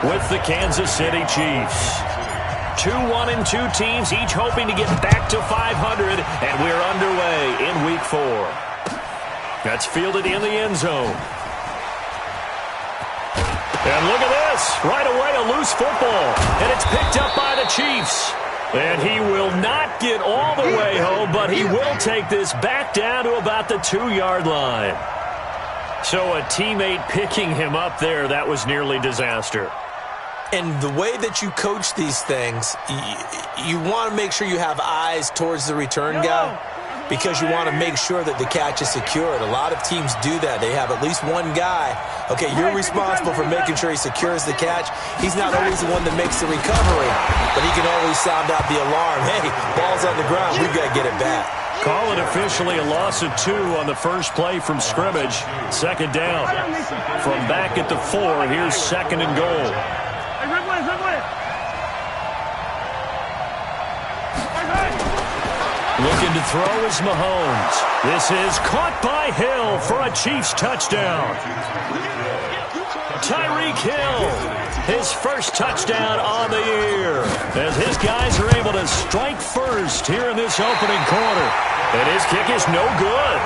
with the Kansas City Chiefs. 2-1 and 2 teams, each hoping to get back to 500, and we're underway in Week 4. That's fielded in the end zone. And look at this. Right away, a loose football. And it's picked up by the Chiefs. And he will not get all the way home, but he will take this back down to about the 2-yard line. So a teammate picking him up there, that was nearly disaster. And the way that you coach these things, you want to make sure you have eyes towards the return guy, because you want to make sure that the catch is secured. A lot of teams do that. They have at least one guy. Okay, you're responsible for making sure he secures the catch. He's not always the one that makes the recovery, but he can always sound out the alarm. Hey, ball's on the ground. We've got to get it back. Call it officially a loss of 2 on the first play from scrimmage. Second down. From back at the 4, here's second and goal. Looking to throw is Mahomes. This is caught by Hill for a Chiefs touchdown. Tyreek Hill, his first touchdown on the year, as his guys are able to strike first here in this opening quarter. And his kick is no good.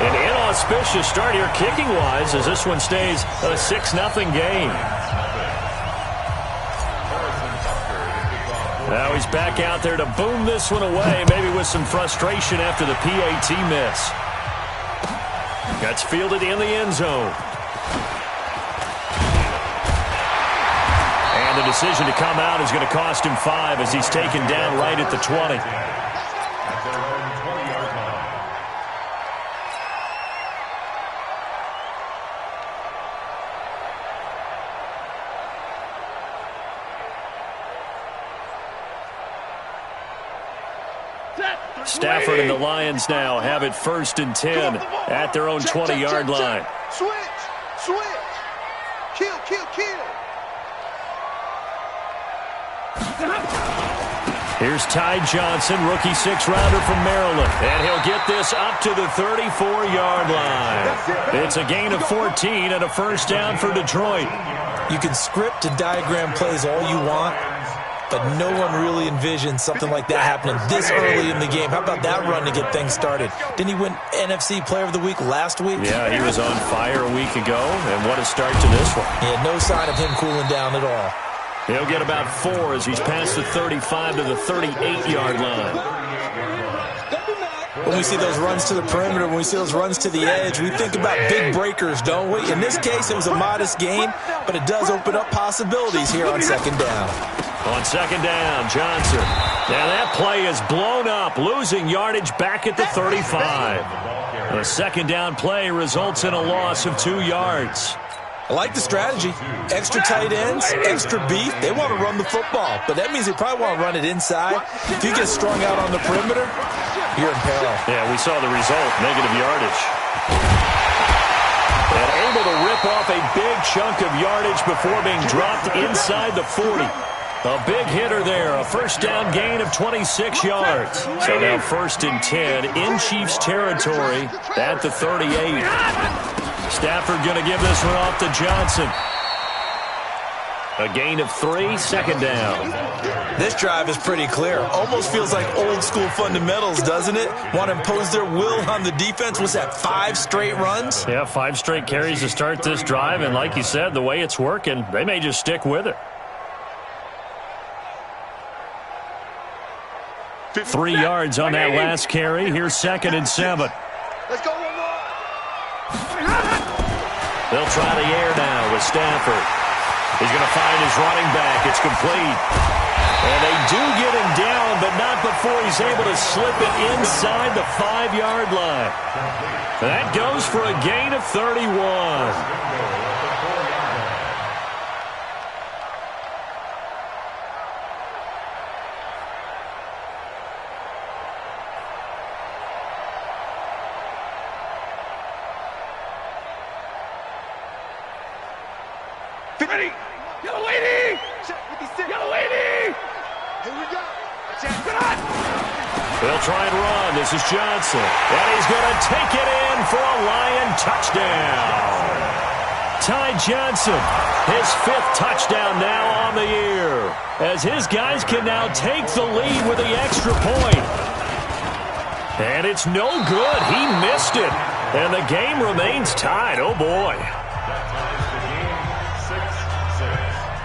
An inauspicious start here kicking-wise, as this one stays a 6-0 game. Now he's back out there to boom this one away, maybe with some frustration after the PAT miss. That's fielded in the end zone. And the decision to come out is going to cost him 5 as he's taken down right at the 20. Stafford and the Lions now have it 1st and 10 at their own 20-yard line. Switch. Kill. Here's Ty Johnson, rookie 6th-rounder from Maryland. And he'll get this up to the 34-yard line. It's a gain of 14 and a first down for Detroit. You can script and diagram plays all you want, but no one really envisioned something like that happening this early in the game. How about that run to get things started? Didn't he win NFC Player of the Week last week? Yeah, he was on fire a week ago, and what a start to this one. Yeah, no sign of him cooling down at all. He'll get about 4 as he's past the 35 to the 38-yard line. When we see those runs to the perimeter, when we see those runs to the edge, we think about big breakers, don't we? In this case, it was a modest gain, but it does open up possibilities here on second down. On second down, Johnson. Now that play is blown up, losing yardage back at the 35. The second down play results in a loss of 2 yards. I like the strategy. Extra tight ends, extra beef. They want to run the football, but that means they probably want to run it inside. If you get strung out on the perimeter, you're in peril. Yeah, we saw the result, negative yardage. And able to rip off a big chunk of yardage before being dropped inside the 40. A big hitter there, a first down gain of 26 yards. So now 1st and 10 in Chiefs territory at the 38. Stafford going to give this one off to Johnson. A gain of 3, second down. This drive is pretty clear. Almost feels like old school fundamentals, doesn't it? Want to impose their will on the defense. Was that 5 straight runs? Yeah, 5 straight carries to start this drive. And like you said, the way it's working, they may just stick with it. 3 yards on that last carry. Here's 2nd and 7. Let's go one more. They'll try the air now with Stafford. He's going to find his running back. It's complete. And they do get him down, but not before he's able to slip it inside the 5-yard line. That goes for a gain of 31. Ready. Yellow lady. Yellow lady. Here we go. They'll try and run. This is Johnson. And he's going to take it in for a Lion touchdown. Ty Johnson, his 5th touchdown now on the year, as his guys can now take the lead with the extra point. And it's no good. He missed it. And the game remains tied. Oh, boy.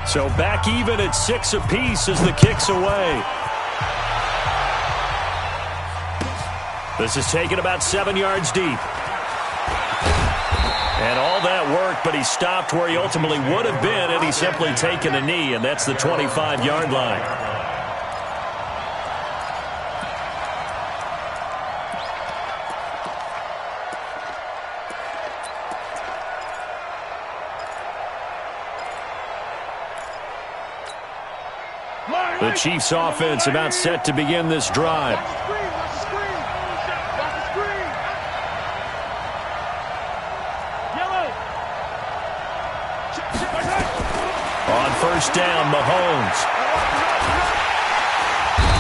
So back even at 6 apiece as the kick's away. This is taken about 7 yards deep. And all that work, but he stopped where he ultimately would have been had he simply taken a knee, and that's the 25-yard line. The Chiefs' offense about set to begin this drive. On first down, Mahomes.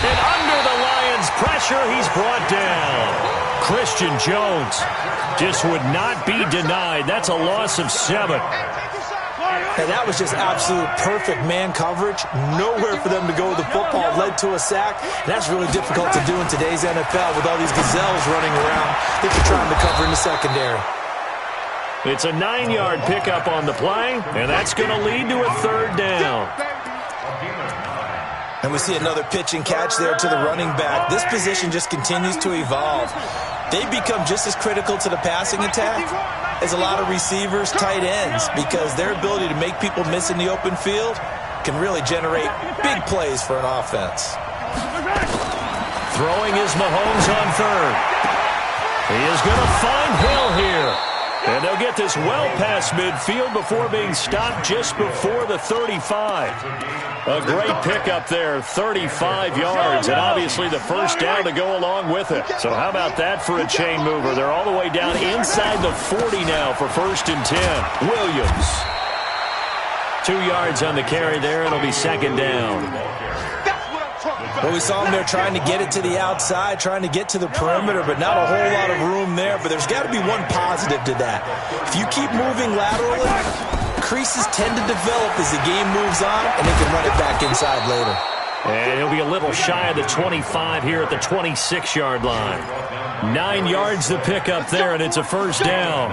And under the Lions' pressure, he's brought down. Christian Jones just would not be denied. That's a loss of 7. And that was just absolute perfect man coverage. Nowhere for them to go with the football. Led to a sack. And that's really difficult to do in today's NFL with all these gazelles running around that you're trying to cover in the secondary. It's a 9-yard pickup on the play, and that's going to lead to a 3rd down. And we see another pitch and catch there to the running back. This position just continues to evolve. They become just as critical to the passing attack as a lot of receivers, tight ends, because their ability to make people miss in the open field can really generate big plays for an offense. Throwing is Mahomes on 3rd. He is going to find Hill here. And they'll get this well past midfield before being stopped just before the 35. A great pickup there, 35 yards, and obviously the first down to go along with it. So how about that for a chain mover? They're all the way down inside the 40 now for 1st and 10. Williams. 2 yards on the carry there, and it'll be 2nd down. Well, we saw him there trying to get it to the outside, trying to get to the perimeter, but not a whole lot of room there. But there's got to be one positive to that. If you keep moving laterally, creases tend to develop as the game moves on, and they can run it back inside later. And he'll be a little shy of the 25 here at the 26-yard line. 9 yards to pick up there, and it's a 1st down.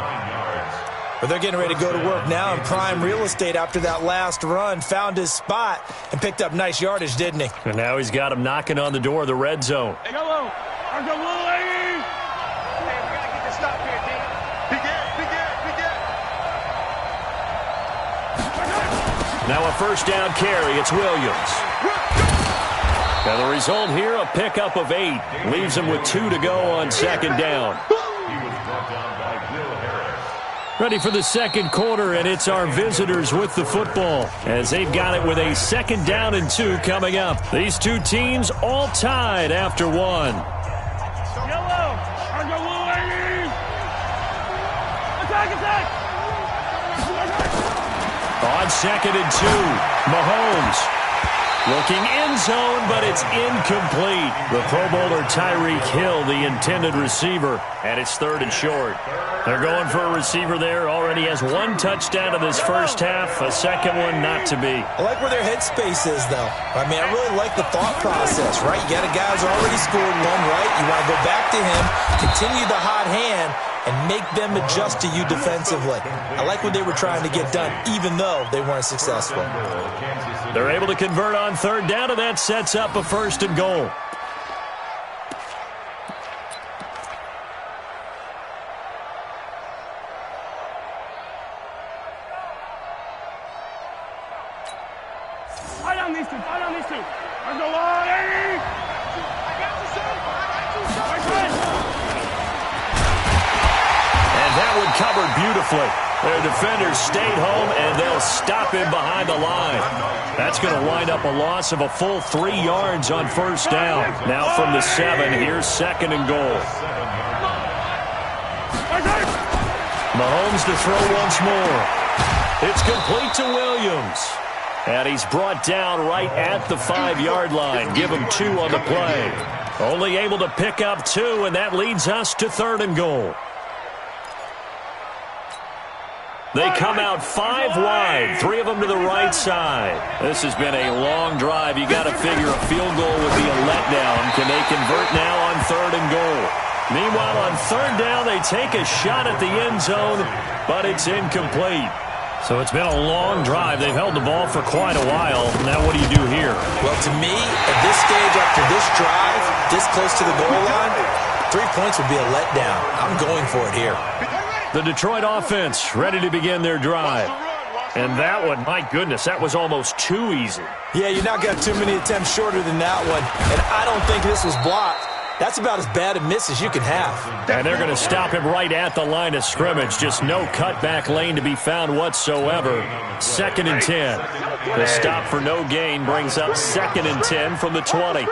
But they're getting ready to go to work now in prime real estate after that last run. Found his spot and picked up nice yardage, didn't he? And now he's got him knocking on the door of the red zone. Hey, go low. Hey, we got to get this stop here, D. Now a 1st down carry. It's Williams. Now the result here, a pickup of 8. Leaves him with 2 to go on 2nd down. Ready for the 2nd quarter, and it's our visitors with the football as they've got it with a 2nd down and 2 coming up. These two teams all tied after 1. Yellow. Attack. On 2nd and 2, Mahomes looking end zone, but it's incomplete. The Pro Bowler Tyreek Hill, the intended receiver, and it's 3rd and short. They're going for a receiver there. Already has 1 touchdown in this first half. A 2nd one not to be. I like where their headspace is, though. I mean, I really like the thought process, right? You got a guy who's already scored 1, right? You want to go back to him, continue the hot hand, and make them adjust to you defensively. I like what they were trying to get done, even though they weren't successful. They're able to convert on 3rd down, and that sets up a 1st and goal. Fight on these two. There's a lot, Eddie. And that one covered beautifully. Their defenders stayed home, and they'll stop him behind the line. That's going to wind up a loss of a full 3 yards on 1st down. Now from the 7, here's 2nd and goal. Mahomes to throw once more. It's complete to Williams. And he's brought down right at the 5-yard line. Give him 2 on the play. Only able to pick up 2, and that leads us to 3rd and goal. They come out 5 wide, 3 of them to the right side. This has been a long drive. You got to figure a field goal would be a letdown. Can they convert now on 3rd and goal? Meanwhile, on 3rd down, they take a shot at the end zone, but it's incomplete. So it's been a long drive. They've held the ball for quite a while. Now what do you do here? Well, to me, at this stage after this drive, this close to the goal line, 3 points would be a letdown. I'm going for it here. The Detroit offense ready to begin their drive. And that one, my goodness, that was almost too easy. Yeah, you're not got too many attempts shorter than that one. And I don't think this was blocked. That's about as bad a miss as you can have. And they're going to stop him right at the line of scrimmage. Just no cutback lane to be found whatsoever. 2nd and 10. The stop for no gain brings up 2nd and 10 from the 20.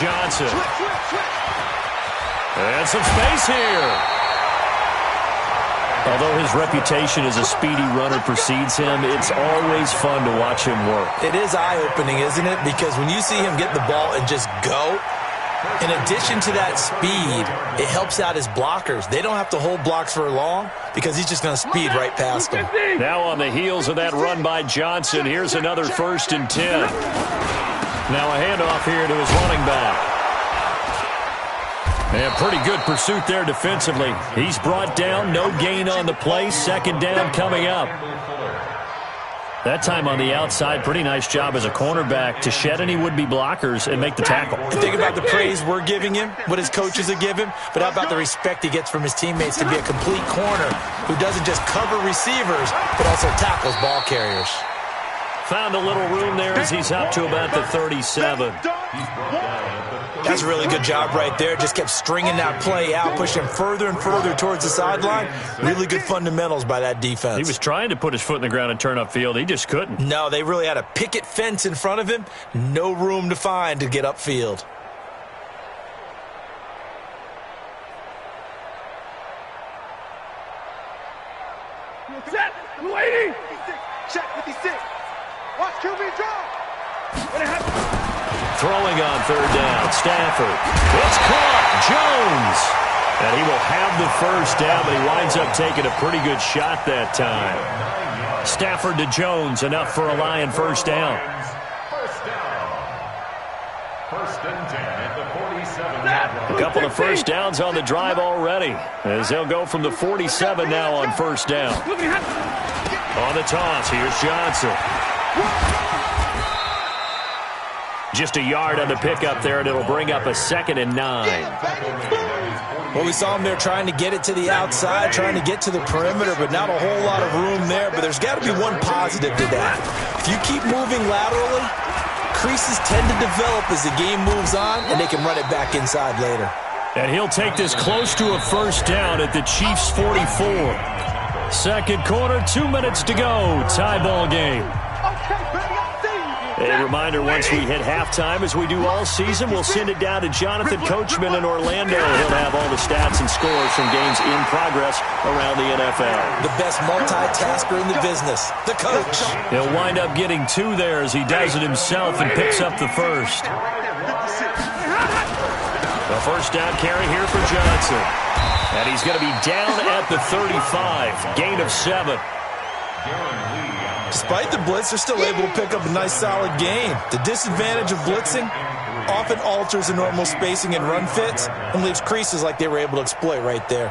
Johnson. And some space here. Although his reputation as a speedy runner precedes him, it's always fun to watch him work. It is eye-opening, isn't it? Because when you see him get the ball and just go, in addition to that speed, it helps out his blockers. They don't have to hold blocks for long because he's just going to speed right past them. Now on the heels of that run by Johnson, here's another 1st and 10. Now a handoff here to his running back. And pretty good pursuit there defensively. He's brought down, no gain on the play, 2nd down coming up. That time on the outside, pretty nice job as a cornerback to shed any would-be blockers and make the tackle. Think about the praise we're giving him, what his coaches are giving, but how about the respect he gets from his teammates to be a complete corner who doesn't just cover receivers, but also tackles ball carriers. Found a little room there as he's up to about the 37. That's a really good job right there. Just kept stringing that play out, pushing further and further towards the sideline. Really good fundamentals by that defense. He was trying to put his foot in the ground and turn upfield. He just couldn't. No, they really had a picket fence in front of him. No room to find to get upfield. Set. Waiting. Check 56. Watch QB drop. Throwing on 3rd down, Stafford. It's caught, Jones. And he will have the 1st down, but he winds up taking a pretty good shot that time. Stafford to Jones, enough for a Lion 1st down. 1st and 10 at the 47. A couple of 1st downs on the drive already, as they'll go from the 47 now on 1st down. On the toss, here's Johnson. Just a yard on the pickup there, and it'll bring up a 2nd and 9. Well, we saw him there trying to get it to the outside, trying to get to the perimeter, but not a whole lot of room there. But there's got to be one positive to that. If you keep moving laterally, creases tend to develop as the game moves on, and they can run it back inside later. And he'll take this close to a 1st down at the Chiefs' 44. 2nd quarter, 2 minutes to go. Tie ball game. A reminder, once we hit halftime, as we do all season, we'll send it down to Jonathan Coachman in Orlando. He'll have all the stats and scores from games in progress around the NFL. The best multitasker in the business, the coach. He'll wind up getting 2 there as he does it himself and picks up the 1st. The 1st down carry here for Johnson. And he's going to be down at the 35. Gain of 7. Despite the blitz, they're still able to pick up a nice, solid gain. The disadvantage of blitzing often alters the normal spacing and run fits and leaves creases like they were able to exploit right there.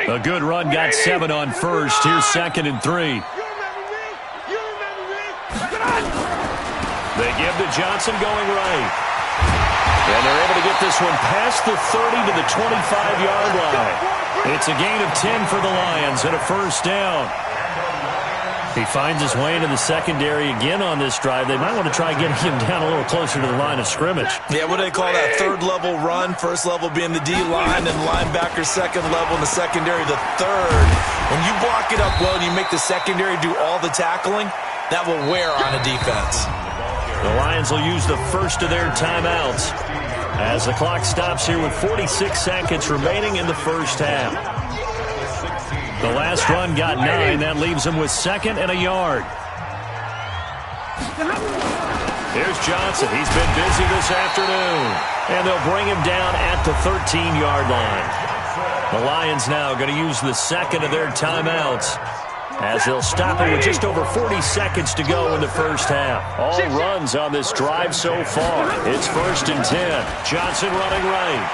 A good run, got 7 on 1st. Here's 2nd and 3. They give to Johnson going right. And they're able to get this one past the 30 to the 25-yard line. It's a gain of 10 for the Lions and a 1st down. He finds his way into the secondary again on this drive. They might want to try getting him down a little closer to the line of scrimmage. Yeah, what do they call that? 3rd level run. 1st level being the D-line, and linebacker 2nd level, and the secondary the 3rd. When you block it up well and you make the secondary do all the tackling, that will wear on a defense. The Lions will use the 1st of their timeouts as the clock stops here with 46 seconds remaining in the 1st half. The last run got 9. That leaves him with 2nd and a yard. Here's Johnson. He's been busy this afternoon. And they'll bring him down at the 13-yard line. The Lions now going to use the second of their timeouts as they'll stop it with just over 40 seconds to go in the first half. All runs on this drive so far. It's 1st and 10. Johnson running right.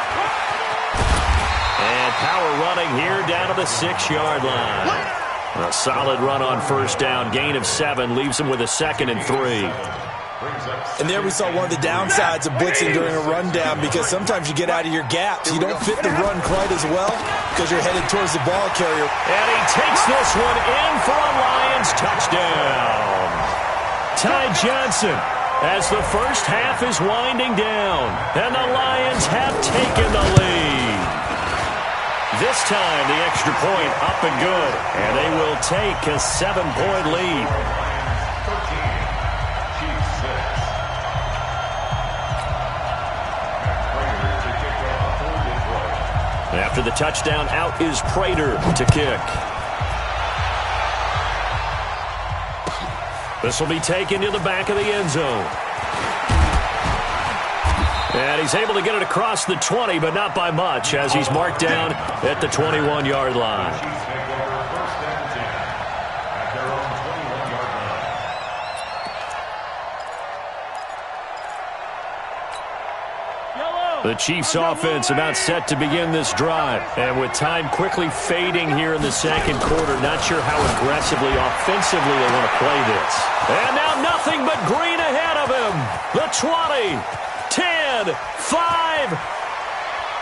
And power running here down to the 6-yard line. A solid run on first down. Gain of 7 leaves him with a 2nd and 3. And there we saw one of the downsides of blitzing during a rundown, because sometimes you get out of your gaps. You don't fit the run quite as well because you're headed towards the ball carrier. And he takes this one in for a Lions touchdown. Ty Johnson, as the first half is winding down, and the Lions have taken the lead. This time the extra point up and good, and they will take a 7-point lead. After the touchdown, out is Prater to kick. This will be taken to the back of the end zone. And he's able to get it across the 20, but not by much, as he's marked down at the 21-yard line. The Chiefs offense about set to begin this drive. And with time quickly fading here in the second quarter, not sure how aggressively, offensively they want to play this. And now nothing but green ahead of him. The 20, 10, 5,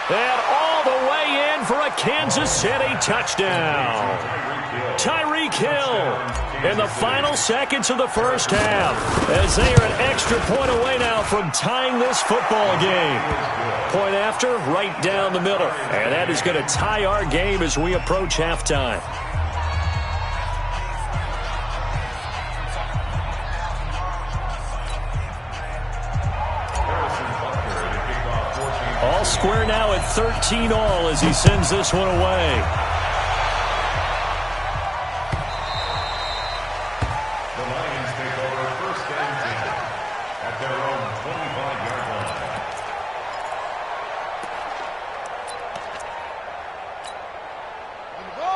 and all the way in for a Kansas City touchdown. Tyreek Hill in the final seconds of the first half, as they are an extra point away now from tying this football game. Point after, right down the middle. And that is going to tie our game as we approach halftime. All square now at 13 all as he sends this one away.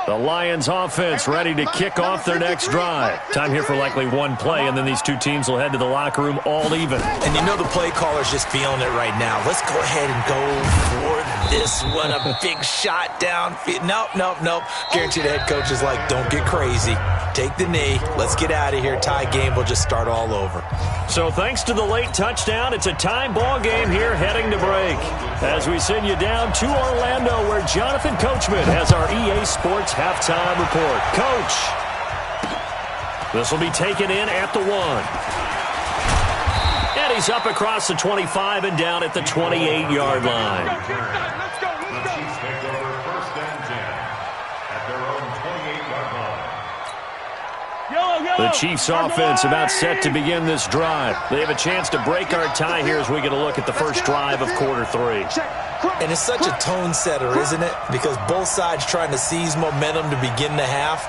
The Lions offense ready to kick off their next drive. Time here for likely one play, and then these two teams will head to the locker room all even. And you know the play caller's just feeling it right now. Let's go ahead and go for this one. A big shot downfield. Nope. Guarantee the head coach is like, don't get crazy. Take the knee. Let's get out of here. Tie game will just start all over. So thanks to the late touchdown, it's a time ball game here heading to break. As we send you down to Orlando, where Jonathan Coachman has our EA Sports halftime report. Coach, this will be taken in at the 1. And he's up across the 25 and down at the 28-yard line. Let's go. The Chiefs take over 1st and 10 at their own 28-yard line. The Chiefs offense about set to begin this drive. They have a chance to break our tie here as we get a look at the first drive of quarter 3. And it's such a tone setter, isn't it? Because both sides trying to seize momentum to begin the half.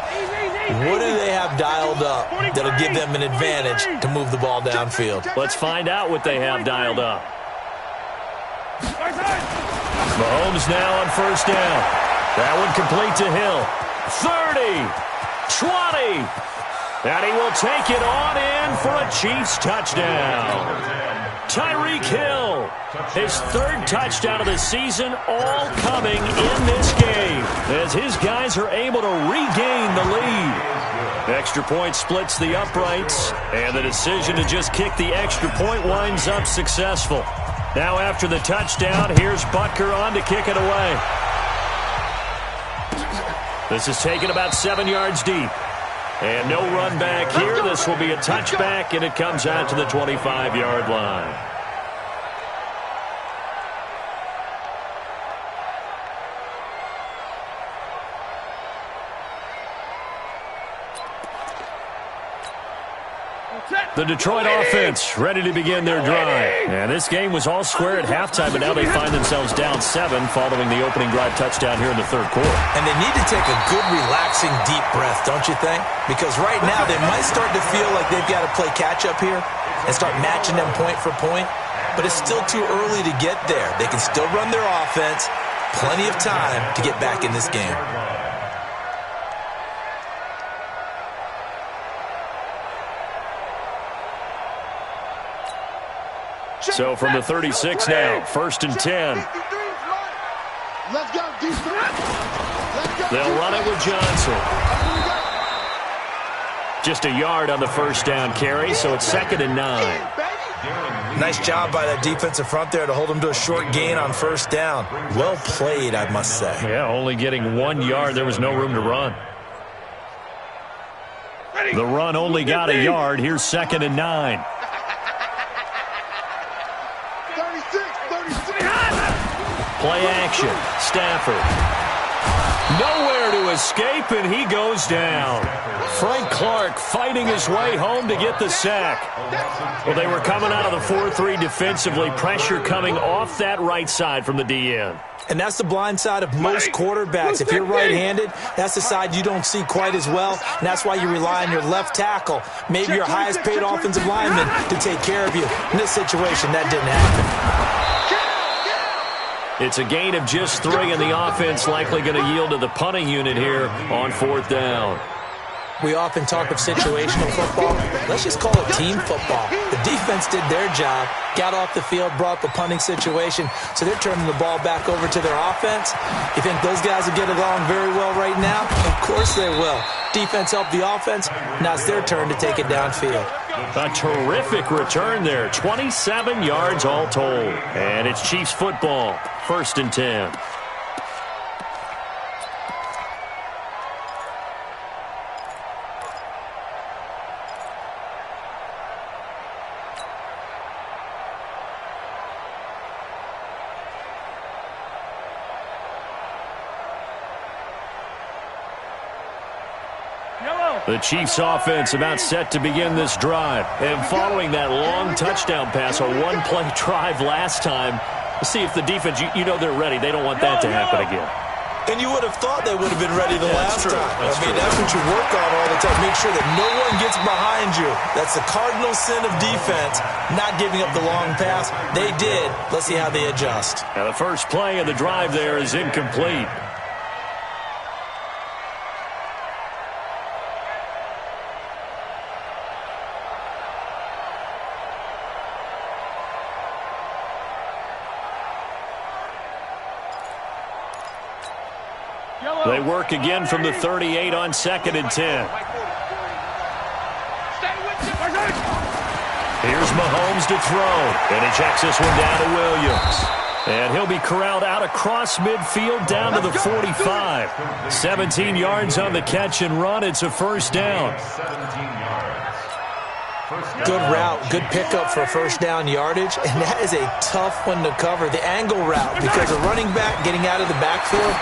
What do they have dialed up that'll give them an advantage to move the ball downfield? Let's find out what they have dialed up. Mahomes now on first down. That one complete to Hill. 30, 20. And he will take it on in for a Chiefs touchdown. Tyreek Hill, his 3rd touchdown of the season, all coming in this game as his guys are able to regain the lead. Extra point splits the uprights, and the decision to just kick the extra point winds up successful. Now after the touchdown, here's Butker on to kick it away. This is taken about 7 yards deep. And no run back here. This will be a touchback, and it comes out to the 25-yard line. The Detroit offense ready to begin their drive. And this game was all square at halftime, but now they find themselves down 7 following the opening drive touchdown here in the 3rd quarter. And they need to take a good, relaxing, deep breath, don't you think? Because right now they might start to feel like they've got to play catch-up here and start matching them point for point. But it's still too early to get there. They can still run their offense, plenty of time to get back in this game. So from the 36 now, 1st and 10. Let's go, defense. They'll run it with Johnson. Just a yard on the first down carry, so it's 2nd and 9. Nice job by that defensive front there to hold them to a short gain on first down. Well played, I must say. Yeah, only getting 1 yard. There was no room to run. The run only got a yard. Here's 2nd and 9. 36. Play action. Stafford. Nowhere to escape, and he goes down. Frank Clark fighting his way home to get the sack. Well, they were coming out of the 4-3 defensively. Pressure coming off that right side from the DN. And that's the blind side of most quarterbacks. If you're right-handed, that's the side you don't see quite as well, and that's why you rely on your left tackle, maybe your highest-paid offensive lineman, to take care of you. In this situation, that didn't happen. It's a gain of just 3, and the offense likely going to yield to the punting unit here on 4th down. We often talk of situational football. Let's just call it team football. The defense did their job, got off the field, brought the punting situation, so they're turning the ball back over to their offense. You think those guys will get along very well right now? Of course they will. Defense helped the offense. Now it's their turn to take it downfield. A terrific return there. 27 yards all told. And it's Chiefs football. 1st and 10. The Chiefs offense about set to begin this drive. And following that long touchdown pass, a one-play drive last time, see if the defense, you know they're ready. They don't want that to happen again. And you would have thought they would have been ready the last time. That's what you work on all the time. Make sure that no one gets behind you. That's the cardinal sin of defense, not giving up the long pass. They did. Let's see how they adjust. Now the first play of the drive there is incomplete. They work again from the 38 on 2nd and 10. Here's Mahomes to throw, and he checks this one down to Williams. And he'll be corralled out across midfield down to the 45. 17 yards on the catch and run. It's a 1st down. Good route, good pickup for 1st down yardage, and that is a tough one to cover. The angle route, because a running back getting out of the backfield,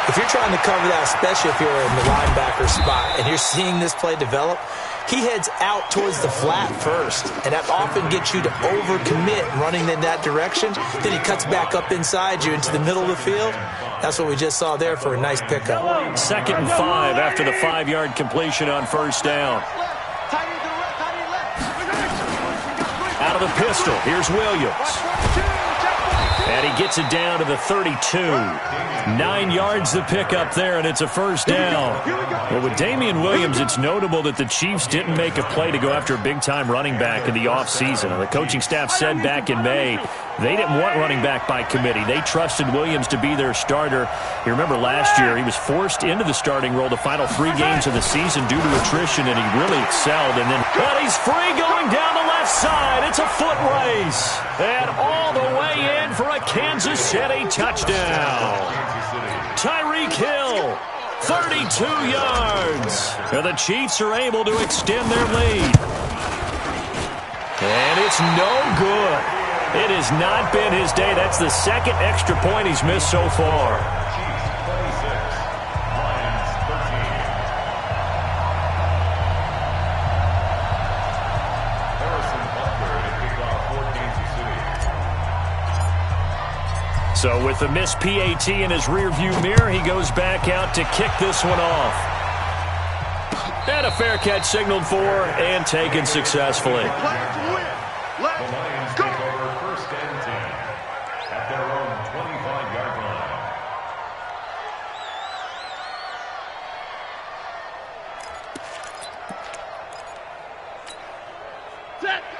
if you're trying to cover that, especially if you're in the linebacker spot and you're seeing this play develop, he heads out towards the flat first, and that often gets you to overcommit running in that direction. Then he cuts back up inside you into the middle of the field. That's what we just saw there for a nice pickup. 2nd and 5 after the 5-yard completion on 1st down. Out of the pistol, here's Williams. And he gets it down to the 32. 9 yards to pick up there, and it's a 1st down. Well, with Damian Williams, it's notable that the Chiefs didn't make a play to go after a big-time running back in the offseason. The coaching staff said back in May they didn't want running back by committee. They trusted Williams to be their starter. You remember last year he was forced into the starting role the final 3 games of the season due to attrition, and he really excelled. And then he's free going down the left side. It's a foot race. And all the way in for a Kansas City touchdown. Tyreek Hill, 32 yards. And the Chiefs are able to extend their lead. And it's no good. It has not been his day. That's the 2nd extra point he's missed so far. So with the missed PAT in his rearview mirror, he goes back out to kick this one off. And a fair catch signaled for and taken successfully.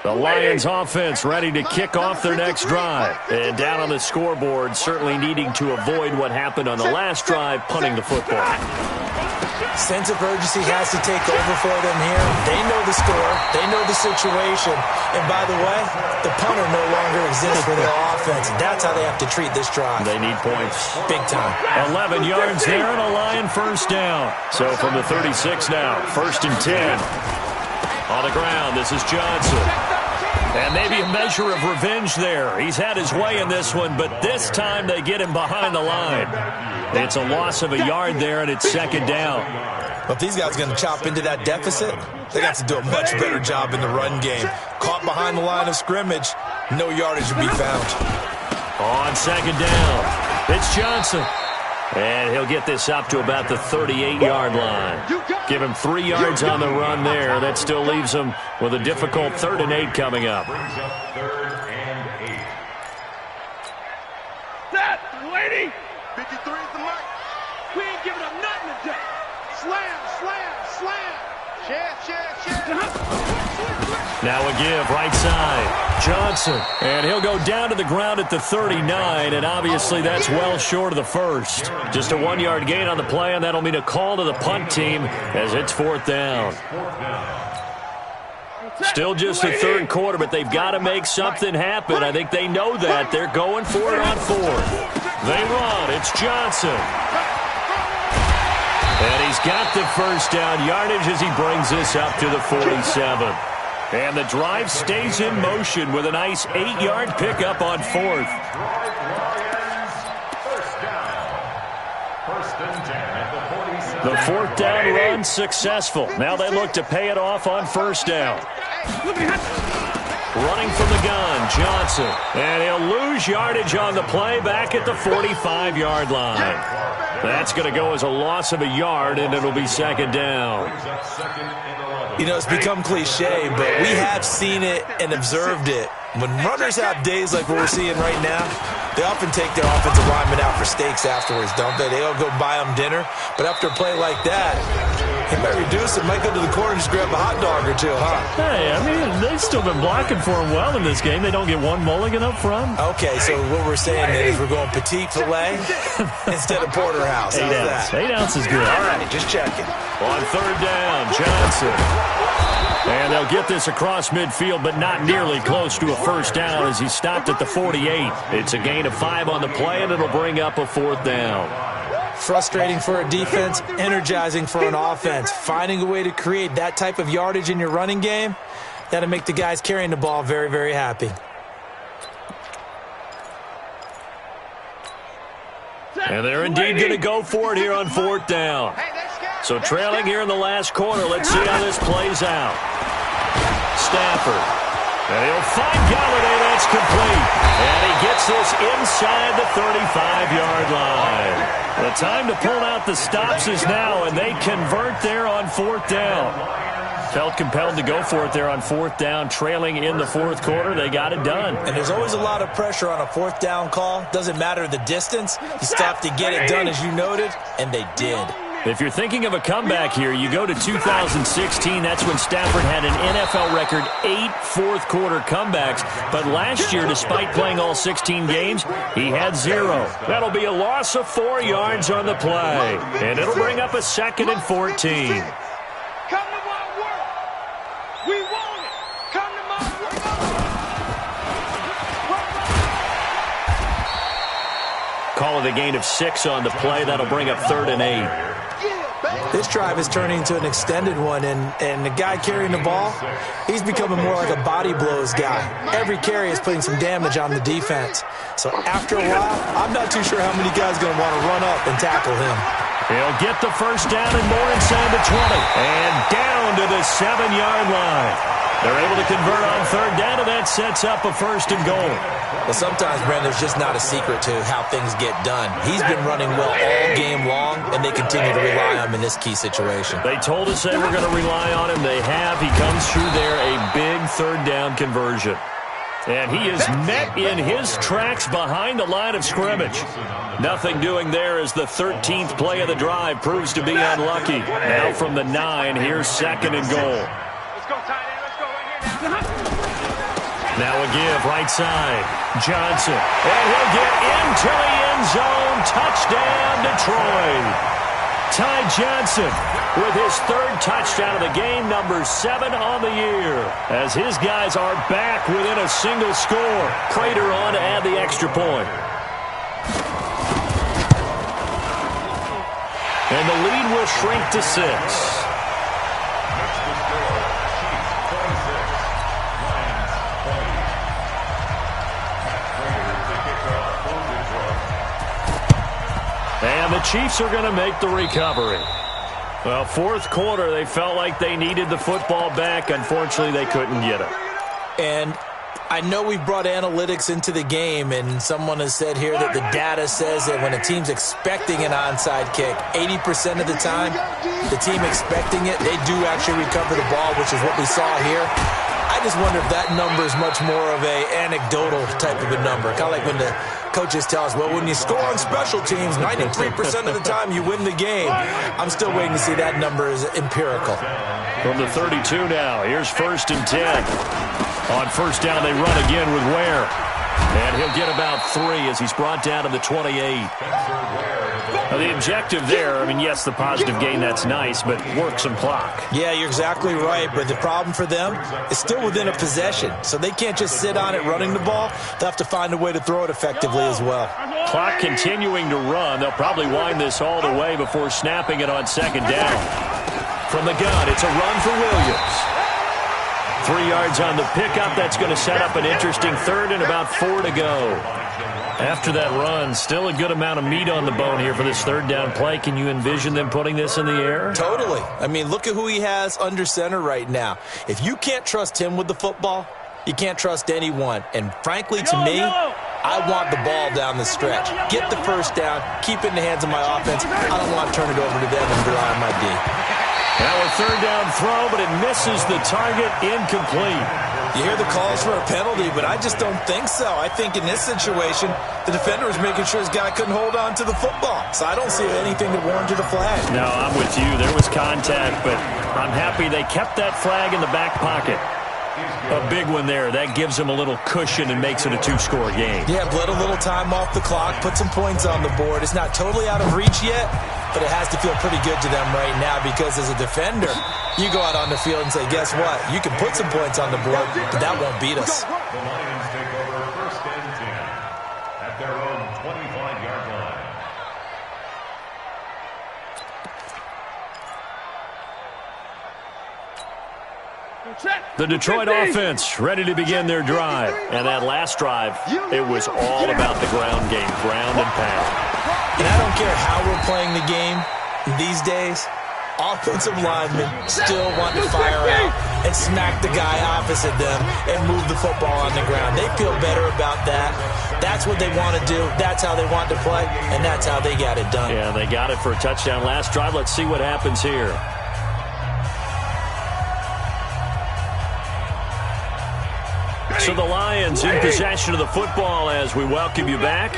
The Lions offense ready to kick off their next drive. And down on the scoreboard, certainly needing to avoid what happened on the last drive, punting the football. Sense of urgency has to take over for them here. They know the score. They know the situation. And by the way, the punter no longer exists for their offense. That's how they have to treat this drive. They need points. Big time. 11 yards there and a Lion first down. So from the 36 now, 1st and 10. On the ground, this is Johnson. And maybe a measure of revenge there. He's had his way in this one, but this time they get him behind the line. It's a loss of a yard there, and it's 2nd down. Well, if these guys are going to chop into that deficit, they got to do a much better job in the run game. Caught behind the line of scrimmage, no yardage to be found. On 2nd down, it's Johnson. And he'll get this up to about the 38-yard line. Give him 3 yards on the run there. That still leaves him with a difficult 3rd and 8 coming up. Brings up 3rd and 8. That, lady! 53 is the mic. We ain't giving up nothing today. Slam, slam, slam. Share. Now a give, right side. Johnson. And he'll go down to the ground at the 39, and obviously that's well short of the first. Just a 1-yard gain on the play, and that'll mean a call to the punt team as it's 4th down. Still just the 3rd quarter, but they've got to make something happen. I think they know that. They're going for it on 4th. They run. It's Johnson. And he's got the first down yardage as he brings this up to the 47. And the drive stays in motion with a nice 8-yard pickup on 4th. The 4th down run successful. Now they look to pay it off on 1st down. Running from the gun, Johnson. And he'll lose yardage on the play back at the 45-yard line. That's going to go as a loss of a yard, and it'll be 2nd down. You know, it's become cliche, but we have seen it and observed it. When runners have days like what we're seeing right now, they often take their offensive linemen out for steaks afterwards, don't they? They all go buy them dinner. But after a play like that, he might reduce it, might go to the corner and just grab a hot dog or two, huh? Hey, I mean, they've still been blocking for him well in this game. They don't get one mulligan up front. Okay, so what we're saying is we're going petite filet instead of porterhouse. How's that? 8 ounces good. All right, just checking. On 3rd down, Johnson. And they'll get this across midfield, but not nearly close to a first down as he stopped at the 48. It's a gain of 5 on the play, and it'll bring up a 4th down. Frustrating for a defense, energizing for an offense. Finding a way to create that type of yardage in your running game, that'll make the guys carrying the ball very, very happy. And they're indeed going to go for it here on 4th down. So trailing here in the last quarter, let's see how this plays out. Stafford. And he'll find Galladay. That's complete. And he gets this inside the 35-yard line. The time to pull out the stops is now, and they convert there on 4th down. Felt compelled to go for it there on 4th down, trailing in the 4th quarter. They got it done. And there's always a lot of pressure on a 4th down call. Doesn't matter the distance. You still have to get it done, as you noted, and they did. If you're thinking of a comeback here, you go to 2016. That's when Stafford had an NFL record 8 fourth-quarter comebacks. But last year, despite playing all 16 games, he had 0. That'll be a loss of 4 yards on the play. And it'll bring up a 2nd and 14. Come to my work. We want it. Come to my work. Call it a gain of 6 on the play. That'll bring up 3rd and 8. This drive is turning into an extended one, and the guy carrying the ball, he's becoming more like a body blows guy. Every carry is putting some damage on the defense. So after a while, I'm not too sure how many guys are going to want to run up and tackle him. He'll get the first down and more inside the 20. And down to the 7-yard line. They're able to convert on 3rd down, and that sets up a 1st and goal. Well, sometimes, Brent, there's just not a secret to how things get done. He's been running well all game long, and they continue to rely on him in this key situation. They told us they were going to rely on him. They have. He comes through there, a big 3rd down conversion. And he is met in his tracks behind the line of scrimmage. Nothing doing there as the 13th play of the drive proves to be unlucky. Now from the 9, here's 2nd and goal. Let's go, tight end. Let's go right here now. Now a give, right side. Johnson. And he'll get into the end zone. Touchdown, Detroit. Ty Johnson with his third touchdown of the game, number 7 on the year. As his guys are back within a single score. Prater on to add the extra point. And the lead will shrink to 6. And the Chiefs are going to make the recovery. Well, fourth quarter, they felt like they needed the football back. Unfortunately, they couldn't get it. And I know we brought analytics into the game, and someone has said here that the data says that when a team's expecting an onside kick, 80% of the time, the team expecting it, they do actually recover the ball, which is what we saw here. I just wonder if that number is much more of a anecdotal type of a number. Kind of like when the coaches tell us, well, when you score on special teams, 93% of the time you win the game. I'm still waiting to see that number is empirical. From the 32 now, here's 1st and 10. On first down, they run again with Ware. And he'll get about 3 as he's brought down to the 28. Now, the objective there, I mean, yes, the positive gain, that's nice, but work some clock. Yeah, you're exactly right, but the problem for them is still within a possession, so they can't just sit on it running the ball. They'll have to find a way to throw it effectively as well. Clock continuing to run. They'll probably wind this all the way before snapping it on 2nd down. From the gun, it's a run for Williams. 3 yards on the pickup. That's going to set up an interesting 3rd and about 4 to go. After that run, still a good amount of meat on the bone here for this 3rd down play. Can you envision them putting this in the air? Totally. I mean, look at who he has under center right now. If you can't trust him with the football, you can't trust anyone. And frankly, to me, I want the ball down the stretch. Get the first down, keep it in the hands of my offense. I don't want to turn it over to them and rely on my D. Now a 3rd down throw, but it misses the target, incomplete. You hear the calls for a penalty, but I just don't think so. I think in this situation, the defender was making sure his guy couldn't hold on to the football. So I don't see anything that warranted a flag. No, I'm with you. There was contact, but I'm happy they kept that flag in the back pocket. A big one there. That gives them a little cushion and makes it a 2-score game. Yeah, bled a little time off the clock, put some points on the board. It's not totally out of reach yet, but it has to feel pretty good to them right now because as a defender, you go out on the field and say, guess what? You can put some points on the board, but that won't beat us. The Lions take over 1st and 10 at their own 25-yard line. The Detroit offense ready to begin their drive. And that last drive, it was all about the ground game, ground and pound. And I don't care how we're playing the game these days, offensive linemen still want to fire out and smack the guy opposite them and move the football on the ground. They feel better about that. That's what they want to do. That's how they want to play, and that's how they got it done. Yeah, they got it for a touchdown last drive. Let's see what happens here. So the Lions in possession of the football as we welcome you back.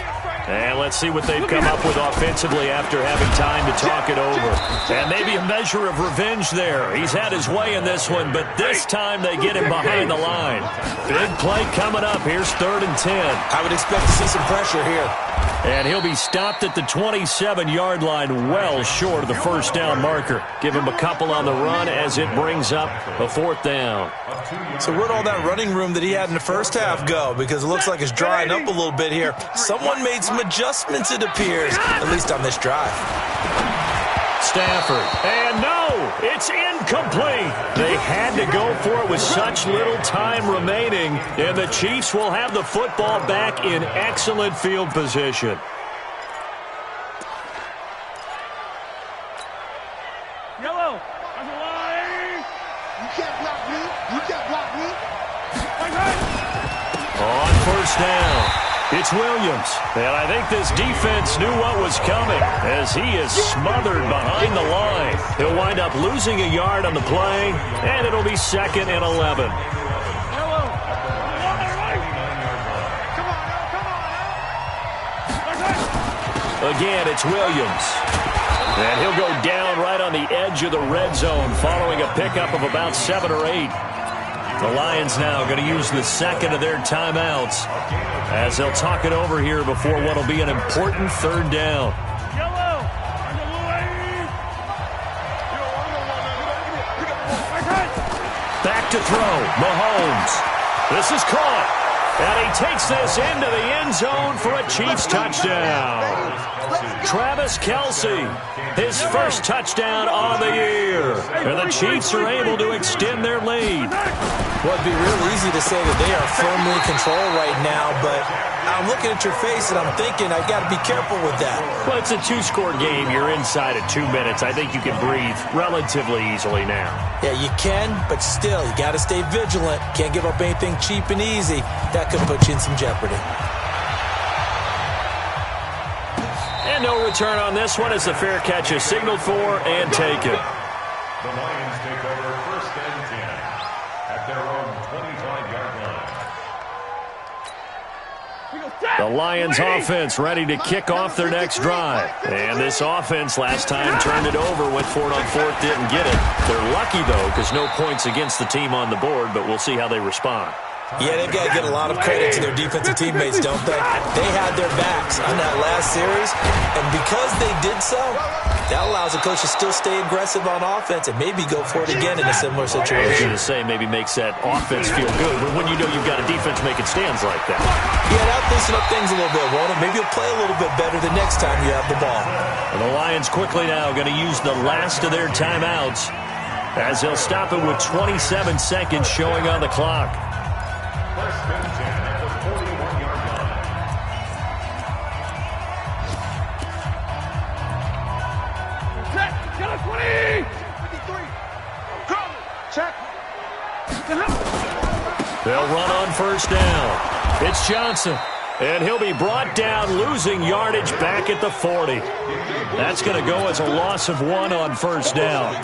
And let's see what they've come up with offensively after having time to talk it over. And maybe a measure of revenge there. He's had his way in this one, but this time they get him behind the line. Big play coming up. Here's 3rd and 10. I would expect to see some pressure here. And he'll be stopped at the 27-yard line, well short of the 1st down marker. Give him a couple on the run as it brings up a 4th down. So where'd all that running room that he had in the first half go? Because it looks like it's drying up a little bit here. Someone made some adjustments, it appears, at least on this drive. Stafford. And no, it's incomplete. They had to go for it with such little time remaining. And the Chiefs will have the football back in excellent field position. Yellow. That's a line. You can't block me. You can't block me. On first down. It's Williams, and I think this defense knew what was coming as he is smothered behind the line. He'll wind up losing a yard on the play, and it'll be 2nd and 11. Again, it's Williams. And he'll go down right on the edge of the red zone following a pickup of about 7 or 8. The Lions now going to use the second of their timeouts as they'll talk it over here before what will be an important third down. Back to throw. Mahomes. This is caught. And he takes this into the end zone for a Chiefs touchdown. Travis Kelce, his first touchdown on the year. And the Chiefs are able to extend their lead. Well, it'd be real easy to say that they are firmly in control right now, but I'm looking at your face and I'm thinking I've got to be careful with that. Well, it's a two-score game. You're inside of 2 minutes. I think you can breathe relatively easily now. Yeah, you can, but still, you got to stay vigilant. Can't give up anything cheap and easy. That could put you in some jeopardy. And no return on this one as the fair catch is signaled for and taken. The Lions take over first and 10 at their own 25-yard line. The Lions offense ready to kick off their next drive. And this offense last time turned it over, went for it on fourth, didn't get it. They're lucky, though, because no points against the team on the board, but we'll see how they respond. Yeah, they've got to get a lot of credit to their defensive teammates, don't they? They had their backs on that last series, and because they did so, that allows the coach to still stay aggressive on offense and maybe go for it again in a similar I was situation. going to say maybe makes that offense feel good, but when you know you've got a defense making stands like that. Yeah, that'll loosen up things a little bit, won't it? Maybe you'll play a little bit better the next time you have the ball. And the Lions quickly now going to use the last of their timeouts as they'll stop it with 27 seconds showing on the clock. First and 10 at the 41-yard line. Get a 20! 53. Check. They'll run on first down. It's Johnson. And he'll be brought down, losing yardage back at the 40. That's going to go as a loss of 1 on first down.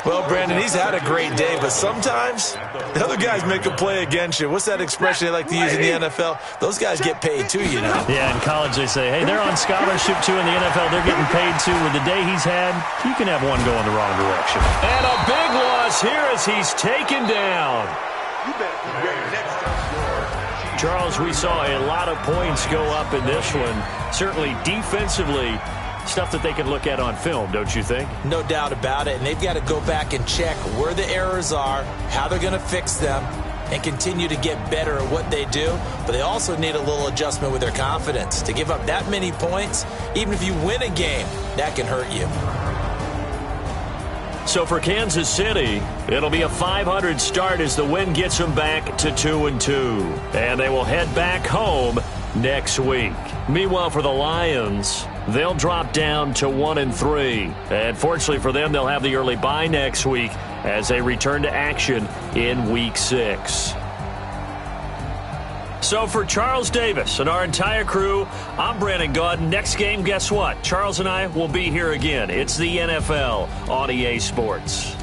Well, Brandon, he's had a great day, but sometimes the other guys make a play against you. What's that expression they like to use in the NFL? Those guys get paid too, you know. Yeah, in college they say, hey, they're on scholarship too. In the NFL, they're getting paid too. With the day he's had, you can have one going the wrong direction. And a big loss here as he's taken down. You better be ready next time. Charles, we saw a lot of points go up in this one. Certainly defensively, stuff that they can look at on film, don't you think? No doubt about it, and they've got to go back and check where the errors are, how they're going to fix them, and continue to get better at what they do. But they also need a little adjustment with their confidence. To give up that many points, even if you win a game, that can hurt you. So for Kansas City, it'll be a .500 start as the win gets them back to 2-2. And they will head back home next week. Meanwhile, for the Lions, they'll drop down to 1-3. And fortunately for them, they'll have the early bye next week as they return to action in Week 6. So for Charles Davis and our entire crew, I'm Brandon Gaudin. Next game, guess what? Charles and I will be here again. It's the NFL on EA Sports.